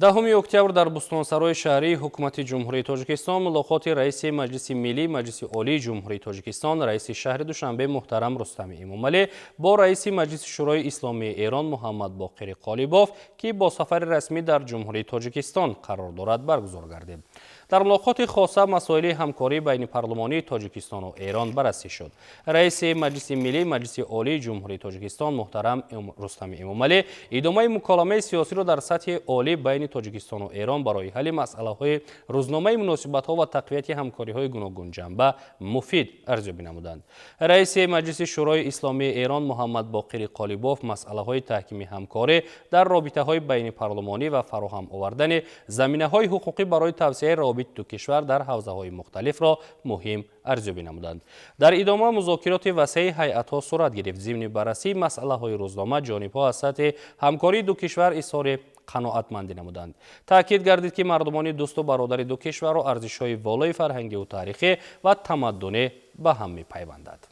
10 октябр дар Бустонсарои шаҳрии ҳукумати ҷумҳурии Тоҷикистон мулоқоти раиси Маҷлиси Миллии Маҷлиси Олии Ҷумҳурии Тоҷикистон раиси шаҳри Душанбе муҳтарам Рустами Эмомалӣ бо раиси Маҷлиси Шӯрои Исломии Эрон Муҳаммад Боқири Қолибов, ки бо сафари расмӣ дар Ҷумҳурии Тоҷикистон қарор дорад, баргузор гардид. дар мулоқоти хоса масоили ҳамкории байни парлумонии Тоҷикистону Эрон баррасӣ шуд. раиси Маҷлиси Миллии Маҷлиси Олии Ҷумҳурии Тоҷикистон муҳтарам Рустами Эмомалӣ идомаи муколамаи сиёсиро дар сатҳи олӣ байни Тоҷикистону Эрон барои ҳалли масъалаҳои рӯзномаи муносибатҳо ва тақвияти ҳамкориҳои гуногунҷанба муфид арзёбӣ намуданд. раиси Маҷлиси Шӯрои Исломии Эрон Муҳаммад Боқири Қолибов масъалаҳои таҳкими ҳамкорӣ дар робитаҳои байни парлумонӣ ва фароҳам овардани заминаҳои ҳуқуқӣ барои тавсеяи робити ду кишвар дар ҳавзаҳои мухталифро муҳим арзёбӣ намуданд. дар идома музокироти васеи ҳайатҳо сурат гирифт. зимни баррасии масъалаҳои рӯзнома ҷонибҳо аз сатҳи ҳамкории ду кишвар изҳори қаноатмандӣ намуданд. таъкид гардид, ки мардумони дӯсту бародари ду кишварро арзишҳои волаи фарҳангиву таърихӣ ва тамаддунӣ ба ҳам мепайвандад.